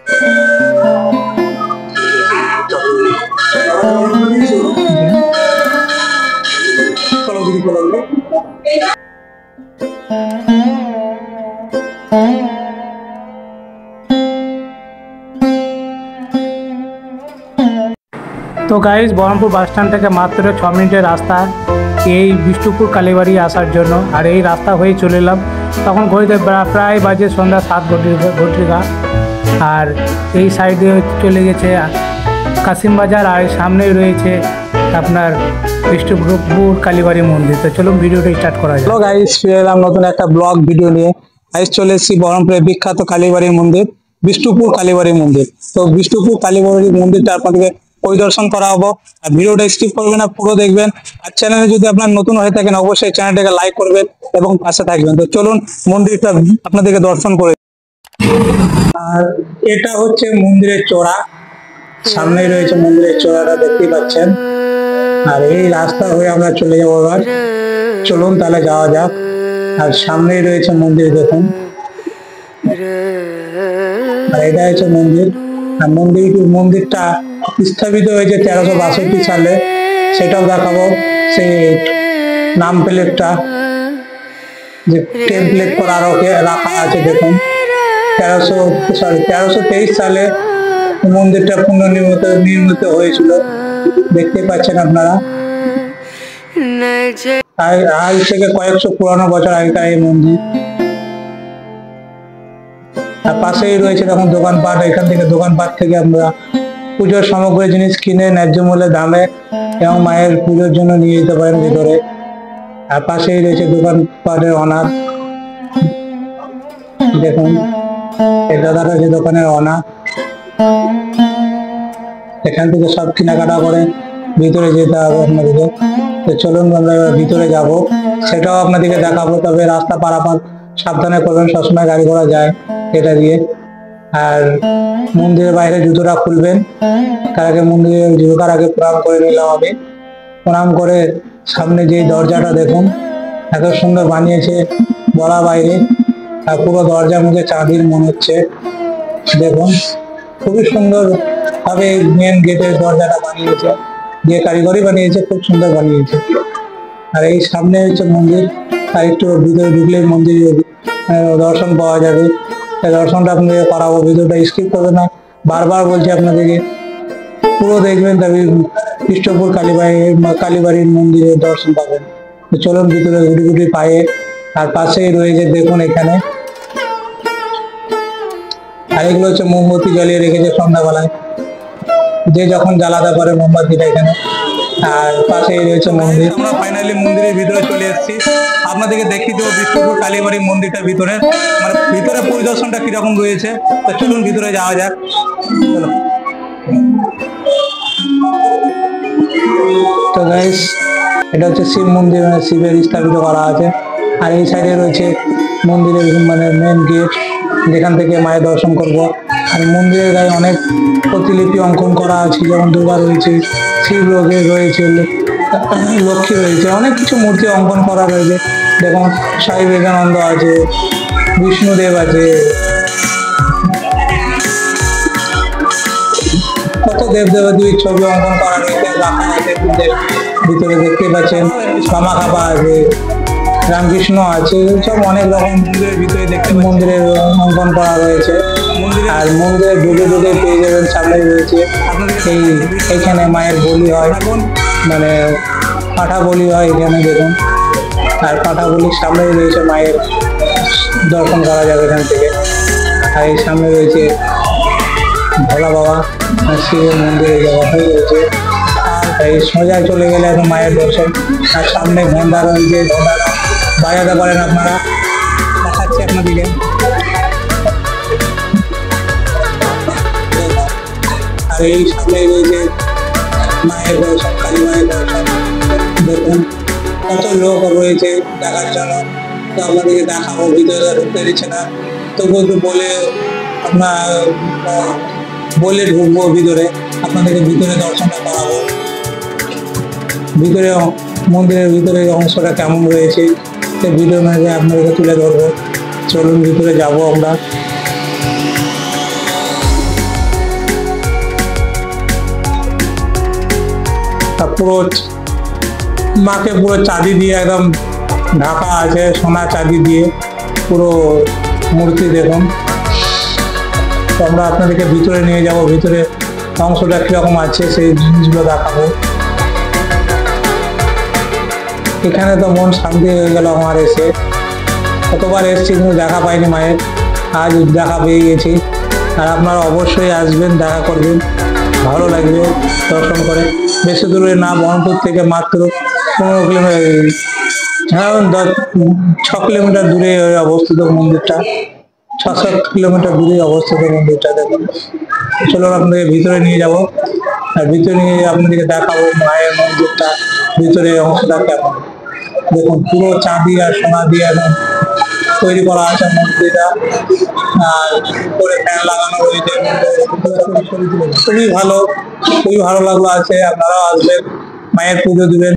তো guys Baharampur bus stand থেকে মাত্র 6 মিনিটের রাস্তা এই বিষ্ণুপুর কালীবাড়ি আসার জন্য। আর এই রাস্তা হয়ে চলে এলাম, তখন ঘড়িতে প্রায় বাজে সন্ধ্যা 7 ঘটিকা। আর এই সাইডে চলে গেছে কাশিম বাজার, আর সামনেই রয়েছে আপনার বিষ্ণুপুর কালীবাড়ি মন্দির। তো চলুন ভিডিওটা স্টার্ট করা যায়। হ্যালো গাইজ, ফিরে এলাম নতুন একটা ব্লগ ভিডিও নিয়ে। আজ চলে এসেছি বহরমপুরের বিখ্যাত কালীবাড়ি মন্দির বিষ্ণুপুর কালীবাড়ি মন্দির। তো বিষ্ণুপুর কালীবাড়ি মন্দিরটা আপনাদেরকে পরিদর্শন করা হবো। আর ভিডিওটা স্কিপ করবেন না, পুরো দেখবেন। আর চ্যানেলে যদি আপনার নতুন হয়ে থাকেন অবশ্যই চ্যানেলটাকে লাইক করবেন এবং পাশে থাকবেন। তো চলুন মন্দিরটা আপনাদেরকে দর্শন করে। আর এটা হচ্ছে মন্দিরের চূড়া, সামনেই রয়েছে মন্দিরের চূড়াটা দেখতেই পাচ্ছেন। আর এই রাস্তা হয়ে আমরা চলে যাবো এবার। চলুন তাহলে যাওয়া যাক। আর সামনেই রয়েছে মন্দির, দেখুন। আর এটা হচ্ছে মন্দির। আর মন্দিরটা স্থাপিত হয়েছে 1362 সালে, সেটাও দেখাবো। সেই নাম প্লেটটা যে টেমপ্লেট করা রাখা আছে, দেখুন। 1323 সালে মন্দিরটা পুনর্নির্মিত হয়েছিল, দেখতে পাচ্ছেন আপনারা। আজ থেকে কয়েকশো পুরানো বছর আগেকার এই মন্দির। আর পাশেই রয়েছে তখন দোকানপাট। এখান থেকে দোকানপাট থেকে আমরা পুজোর সামগ্রী জিনিস কিনে ন্যায্য মূল্যে দামে এবং মায়ের পুজোর জন্য নিয়ে যেতে পারেন ভিতরে। আর পাশেই রয়েছে দোকানপাটের অনার, দেখুন। এই দাদাটা যে দোকানের অনার, এখান থেকে সব কেনাকাটা করে ভিতরে যেতে হবে আপনাদেরকে। তো চলুন আমরা ভিতরে যাব, সেটাও আপনাদেরকে দেখাবো। তবে রাস্তা পারাপার সাবধানে করবেন, সবসময় গাড়ি ঘোড়া যায় এটা দিয়ে। আর মন্দিরের বাইরে জুতোটা খুলবেন। তার আগে মন্দিরে ঢোকার আগে প্রণাম করে নিলাম আমি। প্রণাম করে সামনে যে দরজাটা দেখুন, এত সুন্দর বানিয়েছে বলা বাইরে। আর পুরো দরজার মধ্যে চাঁদির মনে হচ্ছে, দেখুন। খুবই সুন্দর ভাবে মেন গেটের দরজাটা বানিয়েছে, যে কারিগরি বানিয়েছে, খুব সুন্দর বানিয়েছে। আর এই সামনে হচ্ছে মন্দির। আর একটু ভিতরে ঢুকলে মন্দির দর্শন পাওয়া যাবে। এই দর্শনটা আপনাদের করাবো, ভিডিওটা স্কিপ করবে না। বারবার বলছি আপনাদেরকে পুরো দেখবেন, তবে বিষ্ণুপুর কালীবাড়ির মন্দিরের দর্শন পাবেন। তো চলুন ভিতরে ঘুটি ঘুটি পায়ে। আর পাশেই রয়েছে দেখুন এখানে, আর এগুলো হচ্ছে মোমবাতি জ্বালিয়ে রেখেছে সন্ধ্যাবেলায়, যে যখন জ্বালাতে পারে মোমবাতিটা এখানে। আর পাশেই রয়েছে মন্দির। আমরা ফাইনালি মন্দিরের ভিতরে চলে এসেছি। আপনাদেরকে দেখিয়ে দেবো বিষ্ণুপুর কালীবাড়ি মন্দিরটার ভিতরে, মানে ভিতরে পরিদর্শনটা কিরকম রয়েছে। তো চলুন ভিতরে যাওয়া যাক। চলো। তো গাইস, এটা হচ্ছে শিব মন্দির, মানে শিবের স্থাপিত করা আছে। আর এই সাইডে রয়েছে মন্দিরের মানে মেন গেট, যেখান থেকে মায়ের দর্শন করব। আর মন্দিরের গায়ে অনেক প্রতিলিপি অঙ্কন করা আছে, যেমন দুর্গা রয়েছে, শিব রয়েছে, লক্ষ্মী রয়েছে, অনেক কিছু মূর্তি অঙ্কন করা রয়েছে। দেখুন স্বামী বিবেকানন্দ আছে, বিষ্ণুদেব আছে, কত দেবদেবীর ছবি অঙ্কন করা রয়েছে, রাখা আছে ভিতরে, দেখতে পাচ্ছেন। মামা খাপা আছে, রামকৃষ্ণ আছে, সব অনেক রকম মন্দিরের ভিতরে দেখতে মন্দিরের অঙ্কন করা রয়েছে। আর মন্দিরে ঢুকে ঢুকে পেয়ে যাবেন সামনে রয়েছে এইখানে মায়ের বলি হয়, মানে পাঠা বলি হয় এখানে, দেখুন। আর পাঠা বলির সামনেই রয়েছে মায়ের দর্শন করা যাবে এখান থেকে। আর এই সামনে রয়েছে ভোলা বাবা শিবের মন্দিরের জায়গাটাই রয়েছে। এই সোজা চলে গেলে এখন মায়ের দর্শন। আর সামনে ঘন্টা রয়েছে, ঘন্টা বাজাতে পারেন আপনারা, দেখাচ্ছি আপনাদেরকে। আর এই সামনে রয়েছে মায়ের দর্শন, কালী মায়ের দর্শন। দেখুন কত লোক রয়েছে দেখার জন্য। তো আপনাদেরকে দেখাবো, ভিতরে ঢুকতে দিচ্ছে না, তবু একটু বলে আপনার বলে ঢুকবো ভিতরে, আপনাদেরকে ভিতরে দর্শনটা করাবো। ভিতরে মন্দিরের ভিতরে অংশটা কেমন রয়েছে সেই ভিডিওর মাঝে আপনাদেরকে তুলে ধরবো। চলুন ভিতরে যাবো আমরা। পুরো মাকে পুরো চাঁদি দিয়ে একদম ঢাকা আছে, সোনা চাঁদি দিয়ে পুরো মূর্তি দেখুন। তো আমরা আপনাদেরকে ভিতরে নিয়ে যাব, ভিতরে অংশটা কিরকম আছে সেই জিনিসগুলো দেখাবো। এখানে তো মন শান্তি হয়ে গেল আমার এসে। কতবার এসেছি কিন্তু দেখা পাইনি মায়ের, আজ দেখা পেয়ে গেছি। আর আপনারা অবশ্যই আসবেন, দেখা করবেন, ভালো লাগবে দর্শন করে। বেশি দূরে না, বহরমপুর থেকে মাত্র 15 কিলোমিটার, হ্যাঁ 6 কিলোমিটার দূরে অবস্থিত মন্দিরটা, 6-7 কিলোমিটার দূরে অবস্থিত মন্দিরটা দেখুন। চলুন আপনাদের ভিতরে নিয়ে যাব, আর ভিতরে নিয়ে আপনাদেরকে দেখাবো মায়ের মন্দিরটা ভিতরে অংশটা কেমন। দেখুন পুরো চাঁদি আর সোনা দিয়ে একদম তৈরি করা আছে মন্দিরটা, আর উপরে ফ্যান লাগানো রয়েছে। খুবই ভালো, খুবই ভালো লাগলো আছে। আপনারাও আসবেন, মায়ের পুজো দিবেন।